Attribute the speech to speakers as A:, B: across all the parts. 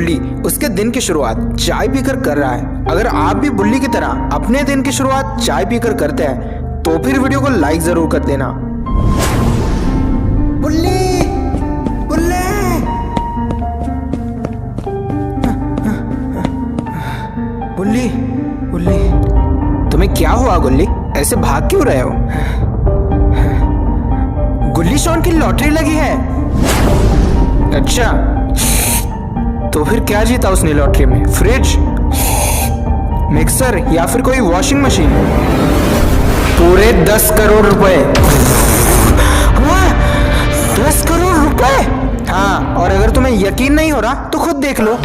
A: बुल्ली उसके दिन की शुरुआत चाय पीकर कर रहा है। अगर आप भी बुल्ली की तरह अपने दिन की शुरुआत चाय पीकर करते हैं तो फिर वीडियो को लाइक जरूर कर देना। बुल्ली बुल्ले बुल्ली बुल्ली, तुम्हें क्या हुआ गुल्ली? ऐसे भाग क्यों रहे हो? गुल्ली शॉन की लॉटरी लगी है। अच्छा, तो फिर क्या जीता उसने लॉटरी में? फ्रिज, मिक्सर या फिर कोई वॉशिंग मशीन? पूरे 10 करोड़ रुपए। 10 करोड़ रुपए? हाँ, और अगर तुम्हें यकीन नहीं हो रहा तो खुद देख लो।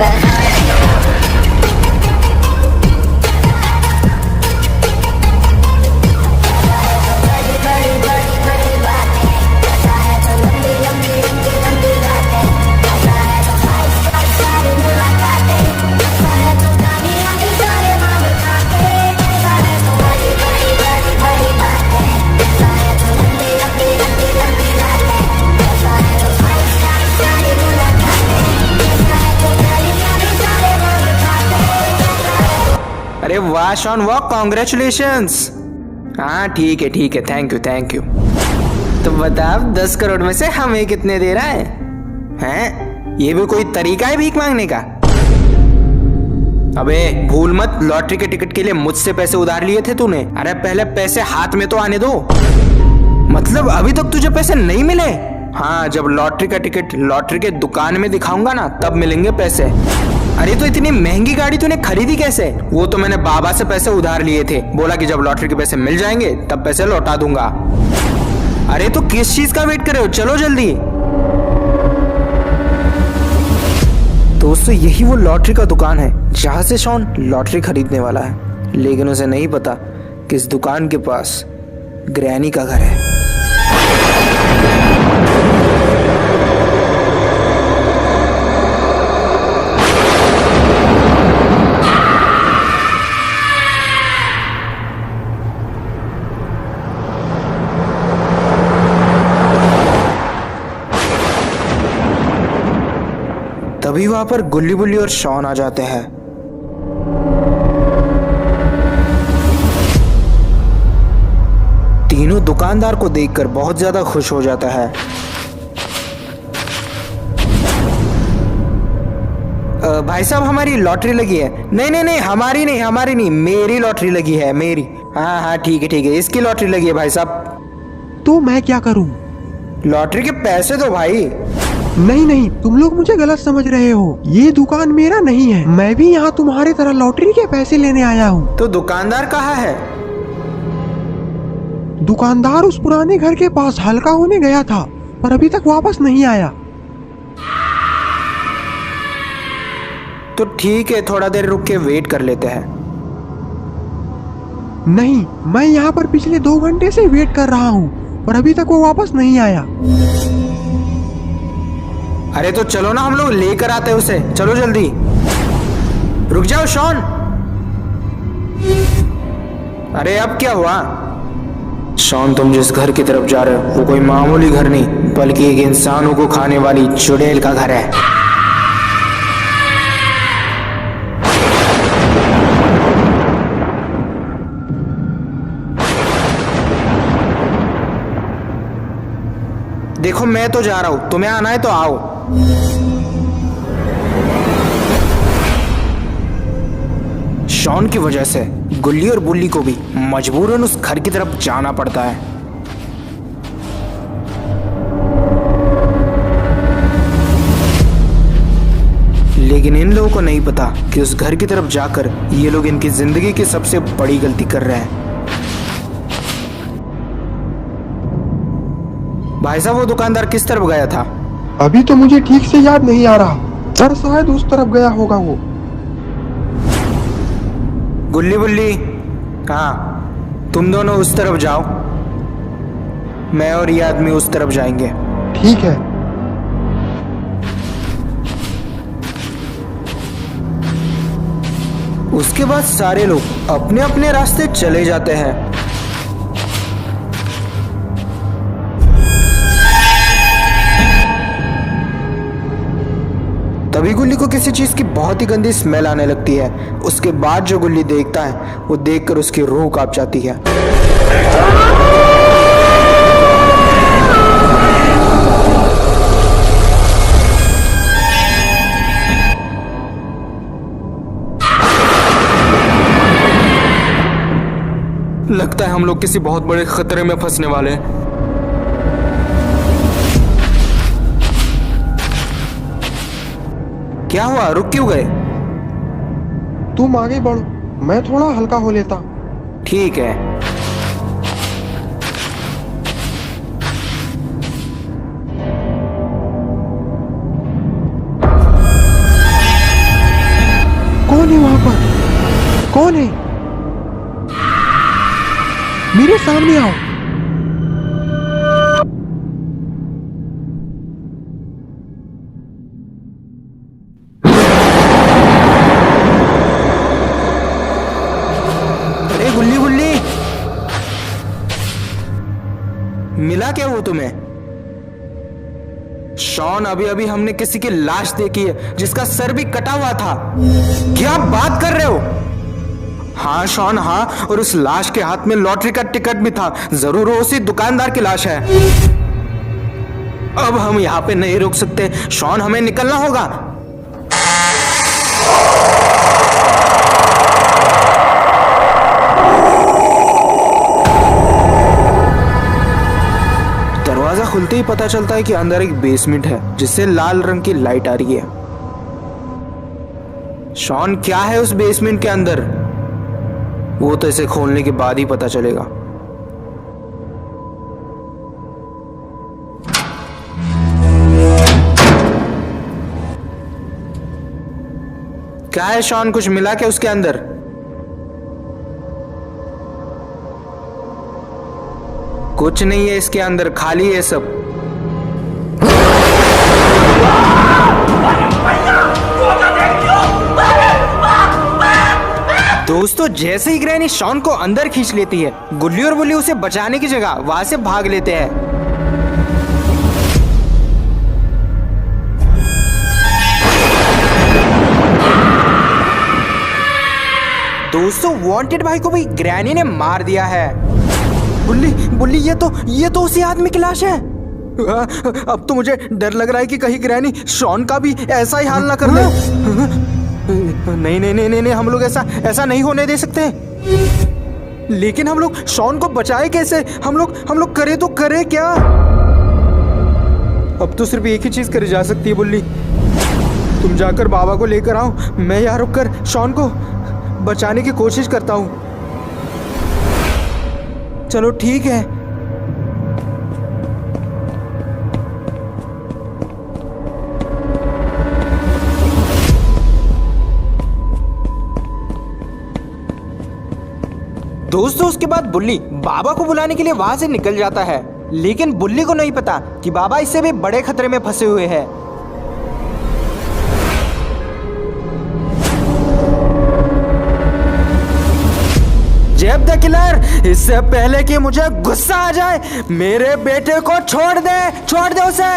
A: अरे वाह शॉन वाह, कॉन्ग्रेचुलेशंस। हाँ ठीक है, थैंक यू। तो बताओ 10 करोड़ में से हमें कितने दे रहा है? हैं? ये भी कोई तरीका है भीख मांगने का? अबे भूल मत, लॉटरी के टिकट के लिए मुझसे पैसे उधार लिए थे तूने। अरे पहले पैसे हाथ में तो आने दो। मतलब अभी तक तुझे पैसे नहीं मिले? हाँ, जब लॉटरी का टिकट लॉटरी के दुकान में दिखाऊंगा ना तब मिलेंगे पैसे। अरे तो इतनी महंगी गाड़ी तूने खरीदी कैसे? वो तो मैंने बाबा से पैसे उधार लिए थे, बोला कि जब लॉटरी के पैसे मिल जाएंगे तब पैसे लौटा दूंगा। अरे तो किस चीज का वेट कर रहे हो? चलो जल्दी। दोस्तों यही वो लॉटरी का दुकान है जहां से शॉन लॉटरी खरीदने वाला है, लेकिन उसे नहीं पता कि इस दुकान के पास ग्रैनी का घर है। तभी वहां पर गुल्ली बुल्ली और शॉन आ जाते हैं। तीनों दुकानदार को देखकर बहुत ज्यादा खुश हो जाता है। भाई साहब हमारी लॉटरी लगी है। नहीं, हमारी नहीं, मेरी लॉटरी लगी है, मेरी। हाँ ठीक है, इसकी लॉटरी लगी है भाई साहब।
B: तो मैं क्या करूं?
A: लॉटरी के पैसे दो भाई।
B: नहीं, तुम लोग मुझे गलत समझ रहे हो। ये दुकान मेरा नहीं है, मैं भी यहाँ तुम्हारी तरह लॉटरी के पैसे लेने आया हूँ।
A: तो दुकानदार कहाँ है?
B: दुकानदार उस पुराने घर के पास हल्का होने गया था, पर अभी तक वापस नहीं आया।
A: तो ठीक है, थोड़ा देर रुक के वेट कर लेते हैं।
B: नहीं, मैं यहाँ पर पिछले 2 घंटे से वेट कर रहा हूँ, पर अभी तक वो वापस नहीं आया।
A: अरे तो चलो ना, हम लोग लेकर आते हैं उसे। चलो जल्दी। रुक जाओ शॉन। अरे अब क्या हुआ? शॉन, तुम जिस घर की तरफ जा रहे हो वो कोई मामूली घर नहीं, बल्कि एक इंसानों को खाने वाली चुड़ैल का घर है। देखो मैं तो जा रहा हूं, तुम्हें आना है तो आओ। शॉन की वजह से गुल्ली और बुल्ली को भी मजबूरन उस घर की तरफ जाना पड़ता है। लेकिन इन लोगों को नहीं पता कि उस घर की तरफ जाकर ये लोग इनकी जिंदगी की सबसे बड़ी गलती कर रहे हैं। भाई साहब वो दुकानदार किस तरफ गया था?
B: अभी तो मुझे ठीक से याद नहीं आ रहा, पर शायद उस तरफ गया होगा वो।
A: गुल्ली बुल्ली, हाँ तुम दोनों उस तरफ जाओ, मैं और ये आदमी उस तरफ जाएंगे।
B: ठीक है।
A: उसके बाद सारे लोग अपने अपने रास्ते चले जाते हैं। तभी गुल्ली को किसी चीज की बहुत ही गंदी स्मेल आने लगती है। उसके बाद जो गुल्ली देखता है वो देखकर उसकी रूह कांप जाती है। लगता है हम लोग किसी बहुत बड़े खतरे में फंसने वाले हैं। क्या हुआ, रुक क्यों गए?
B: तुम आगे बढ़ो, मैं थोड़ा हल्का हो लेता।
A: ठीक है।
B: कौन है वहां पर? कौन है? मेरे सामने आओ।
A: अरे गुल्ली गुल्ली, मिला क्या वो तुम्हें? शॉन, अभी अभी हमने किसी की लाश देखी है जिसका सर भी कटा हुआ था। क्या बात कर रहे हो? हाँ शॉन, हाँ, और उस लाश के हाथ में लॉटरी का टिकट भी था। जरूर वो उसी दुकानदार की लाश है। अब हम यहाँ पे नहीं रुक सकते शॉन, हमें निकलना होगा। दरवाजा खुलते ही पता चलता है कि अंदर एक बेसमेंट है जिससे लाल रंग की लाइट आ रही है। शॉन, क्या है उस बेसमेंट के अंदर? वो तो इसे खोलने के बाद ही पता चलेगा। क्या है शॉन, कुछ मिला क्या उसके अंदर? कुछ नहीं है इसके अंदर, खाली है सब। दोस्तों, जैसे ही ग्रैनी शॉन को अंदर खींच लेती है, गुल्ली और बुल्ली उसे बचाने की जगह वहां से भाग लेते हैं। दोस्तों, वांटेड भाई को भी ग्रैनी ने मार दिया है। बुल्ली बुल्ली, ये तो उसी आदमी की लाश है। अब तो मुझे डर लग रहा है कि कहीं ग्रैनी शॉन का भी ऐसा ही हाल ना कर दे। नहीं नहीं नहीं नहीं, हम लोग ऐसा नहीं होने दे सकते। लेकिन हम लोग शॉन को बचाए कैसे? हम लोग करे तो करे क्या? अब तो सिर्फ एक ही चीज करी जा सकती है बुल्ली, तुम जाकर बाबा को लेकर आओ, मैं यहाँ रुककर शॉन को बचाने की कोशिश करता हूँ। चलो ठीक है। दोस्तों, उसके बाद बुल्ली बाबा को बुलाने के लिए वहां से निकल जाता है, लेकिन बुल्ली को नहीं पता कि बाबा इससे भी बड़े खतरे में फंसे हुए हैं। जेब द किलर, इससे पहले कि मुझे गुस्सा आ जाए, मेरे बेटे को छोड़ दे उसे।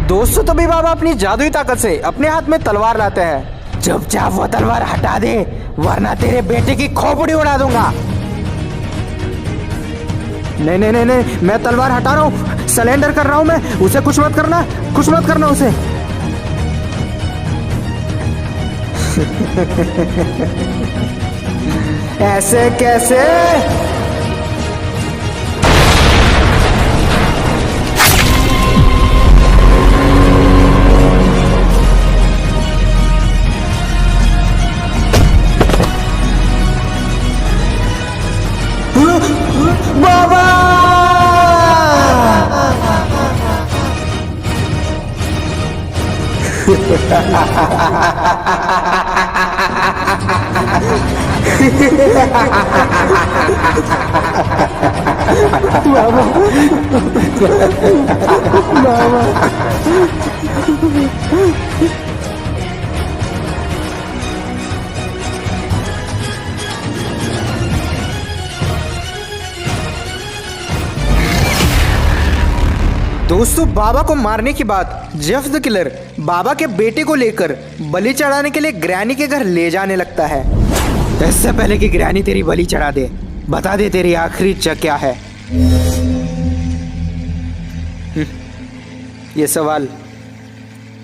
A: दोस्तों, तभी बाबा अपनी जादुई ताकत से अपने हाथ में तलवार लाते हैं। चुपचाप वो तलवार हटा दे, वरना तेरे बेटे की खोपड़ी उड़ा दूंगा। नहीं नहीं नहीं नहीं, मैं तलवार हटा रहा हूँ, सरेंडर कर रहा हूँ मैं। उसे कुछ मत करना उसे। ऐसे कैसे? बाबा दोस्तों, बाबा को मारने के बाद जेफ द किलर बाबा के बेटे को लेकर बलि चढ़ाने के लिए ग्रैनी के घर ले जाने लगता है। इससे पहले कि ग्रैनी तेरी बलि चढ़ा दे, बता दे तेरी आखिरी इच्छा क्या है। ये सवाल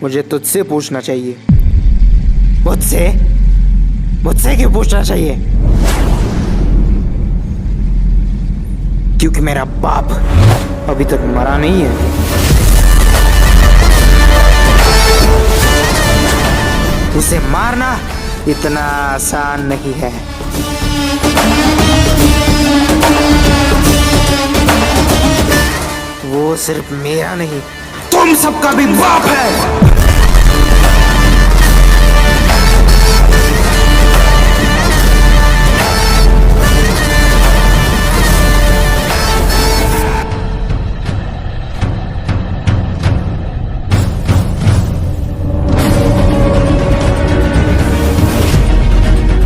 A: मुझे तुझसे पूछना चाहिए। मुझसे? मुझसे क्यों पूछना चाहिए? क्योंकि मेरा बाप अभी तक मरा नहीं है। उसे मारना इतना आसान नहीं है। वो सिर्फ मेरा नहीं, तुम सबका भी बाप है।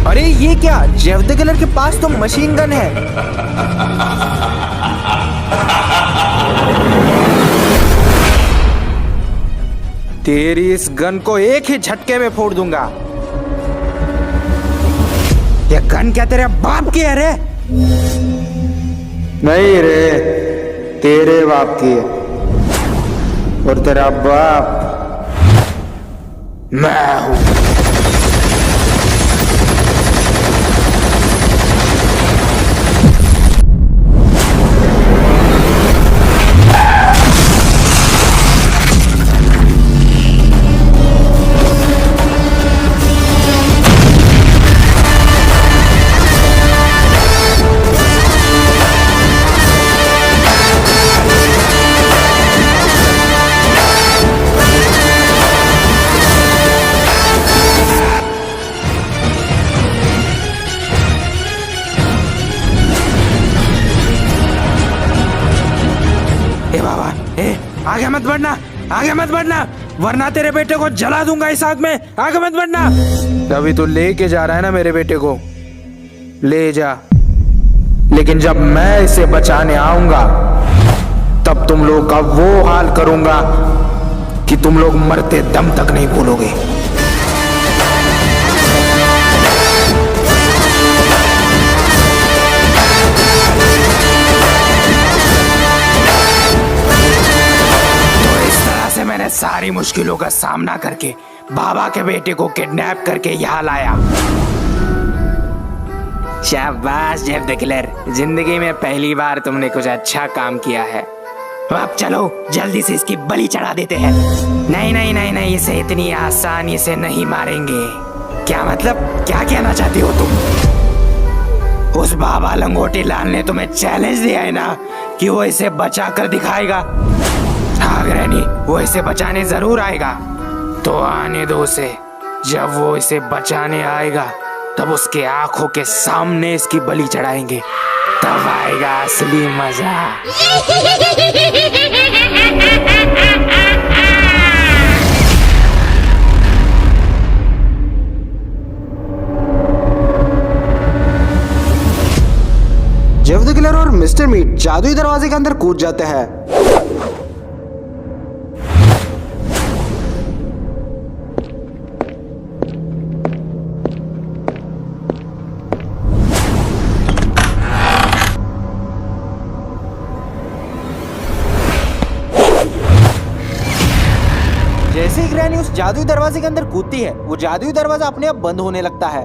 A: अरे ये क्या, जेफ द किलर के पास तो मशीन गन है। तेरी इस गन को एक ही झटके में फोड़ दूंगा। ये गन क्या तेरे बाप की है रे? नहीं रे, तेरे बाप की है। और तेरा बाप मैं हूं। आगे मत बढ़ना, आगे मत बढ़ना, वरना तेरे बेटे को जला दूंगा इस आग में। आगे मत बढ़ना। अभी तो लेके जा रहा है ना मेरे बेटे को, ले जा। लेकिन जब मैं इसे बचाने आऊंगा तब तुम लोग का वो हाल करूंगा कि तुम लोग मरते दम तक नहीं भूलोगे। मैंने सारी मुश्किलों का सामना करके बाबा के बेटे को किडनैप करके यहाँ लाया। शाबाश जेफ द किलर, जिंदगी में पहली बार तुमने कुछ अच्छा काम किया है। अब चलो जल्दी से इसकी बलि चढ़ा देते हैं। नहीं नहीं नहीं नहीं, इसे इतनी आसानी से नहीं मारेंगे। क्या मतलब, क्या कहना चाहती हो तुम? उस बाबा लंगोटी लाल ने तुम्हें चैलेंज दिया है ना कि वो इसे बचा कर दिखाएगा। हाँ ग्रैनी, वो इसे बचाने जरूर आएगा। तो आने दो उसे। जब वो इसे बचाने आएगा तब उसके आंखों के सामने इसकी बलि चढ़ाएंगे, तब आएगा असली मजा। जेफ द किलर और मिस्टर मीट जादुई दरवाजे के अंदर कूद जाते हैं। जैसे ही ग्रैनी उस जादुई दरवाजे के अंदर कूदती है, वो जादुई दरवाजा अपने आप बंद होने लगता है।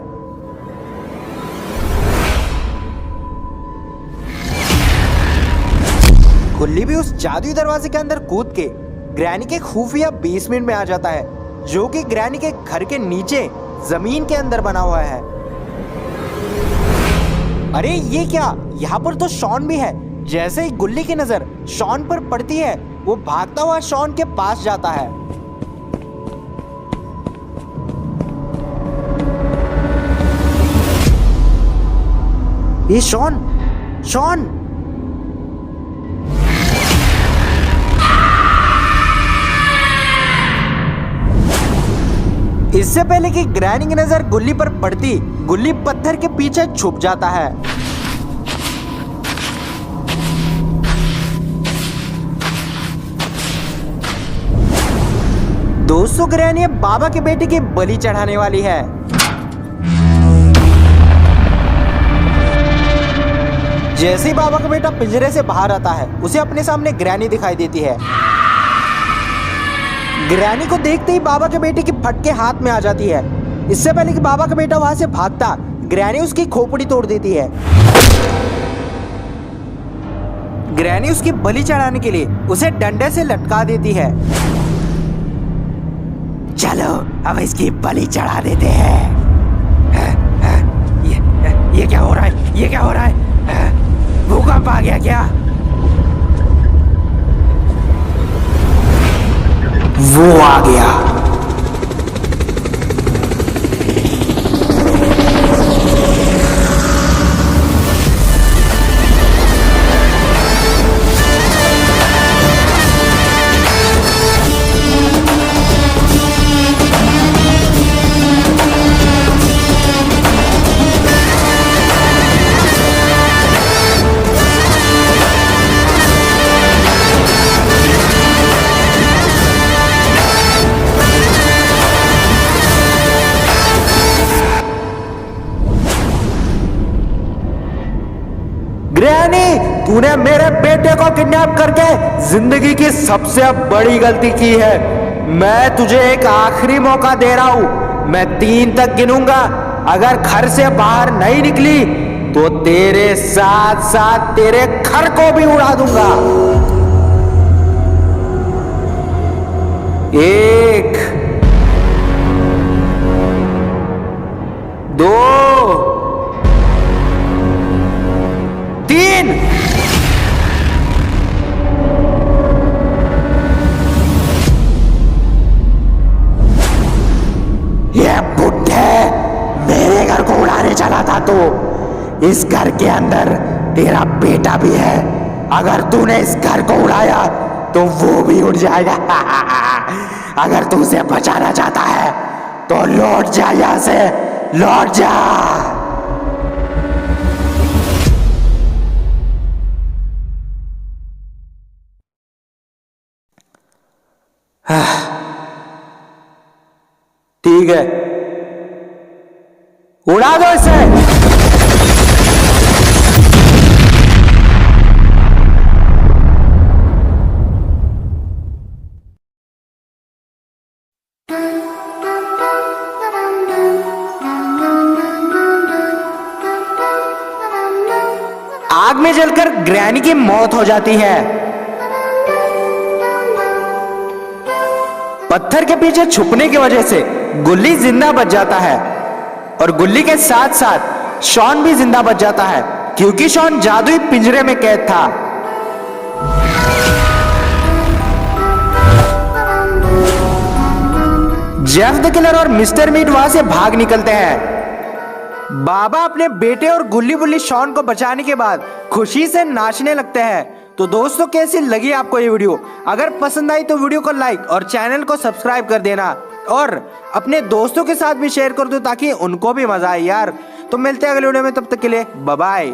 A: गुल्ली भी उस जादुई दरवाजे के अंदर कूद के ग्रैनी के खुफिया बेसमेंट में आ जाता है, जो कि ग्रैनी के घर के नीचे जमीन के अंदर बना हुआ है। अरे ये क्या, यहाँ पर तो शॉन भी है। जैसे ही गुल्ली की नजर शॉन पर पड़ती है, वो भागता हुआ शॉन के पास जाता है। ये शॉन, शॉन। इससे पहले कि ग्रैनी की नजर गुल्ली पर पड़ती, गुल्ली पत्थर के पीछे छुप जाता है। दोस्तों, ग्रैनी अब बाबा के बेटे की बलि चढ़ाने वाली है। जैसे ही बाबा का बेटा पिंजरे से बाहर आता है, उसे अपने सामने ग्रैनी दिखाई देती है। ग्रैनी को देखते ही बाबा के बेटे की फटके हाथ में आ जाती है। इससे पहले कि बाबा का बेटा वहां से भागता, ग्रैनी उसकी खोपड़ी तोड़ देती है। ग्रैनी उसकी बलि चढ़ाने के लिए उसे डंडे से लटका देती है। चलो अब इसकी बलि चढ़ा देते हैं। ये क्या हो रहा है? ये क्या हो रहा है? भूकंप आ गया क्या? वो आ गया। ग्रैनी, तूने मेरे बेटे को किडनैप करके जिंदगी की सबसे बड़ी गलती की है। मैं तुझे एक आखिरी मौका दे रहा हूं। मैं 3 तक गिनूंगा। अगर घर से बाहर नहीं निकली तो तेरे साथ साथ तेरे घर को भी उड़ा दूंगा। 1, 2, 3। ये बुड्ढे मेरे घर को उड़ाने चला था। तो इस घर के अंदर तेरा बेटा भी है। अगर तूने इस घर को उड़ाया तो वो भी उड़ जाएगा। अगर तू उसे बचाना चाहता है तो लौट जा, यहां से लौट जा। ठीक है, उड़ा दो इसे। आग में जलकर ग्रैनी की मौत हो जाती है। पत्थर के पीछे छुपने की वजह से गुल्ली जिंदा बच जाता है और गुल्ली के साथ साथ शॉन भी जिंदा बच जाता है, क्योंकि शॉन जादुई पिंजरे में कैद था। जेफ द किलर और मिस्टर मीट वहां से भाग निकलते हैं। बाबा अपने बेटे और गुल्ली बुल्ली शॉन को बचाने के बाद खुशी से नाचने लगते हैं। तो दोस्तों, कैसी लगी आपको ये वीडियो? अगर पसंद आई तो वीडियो को लाइक और चैनल को सब्सक्राइब कर देना और अपने दोस्तों के साथ भी शेयर कर दो ताकि उनको भी मजा आए यार। तो मिलते हैं अगले वीडियो में, तब तक के लिए बाय बाय।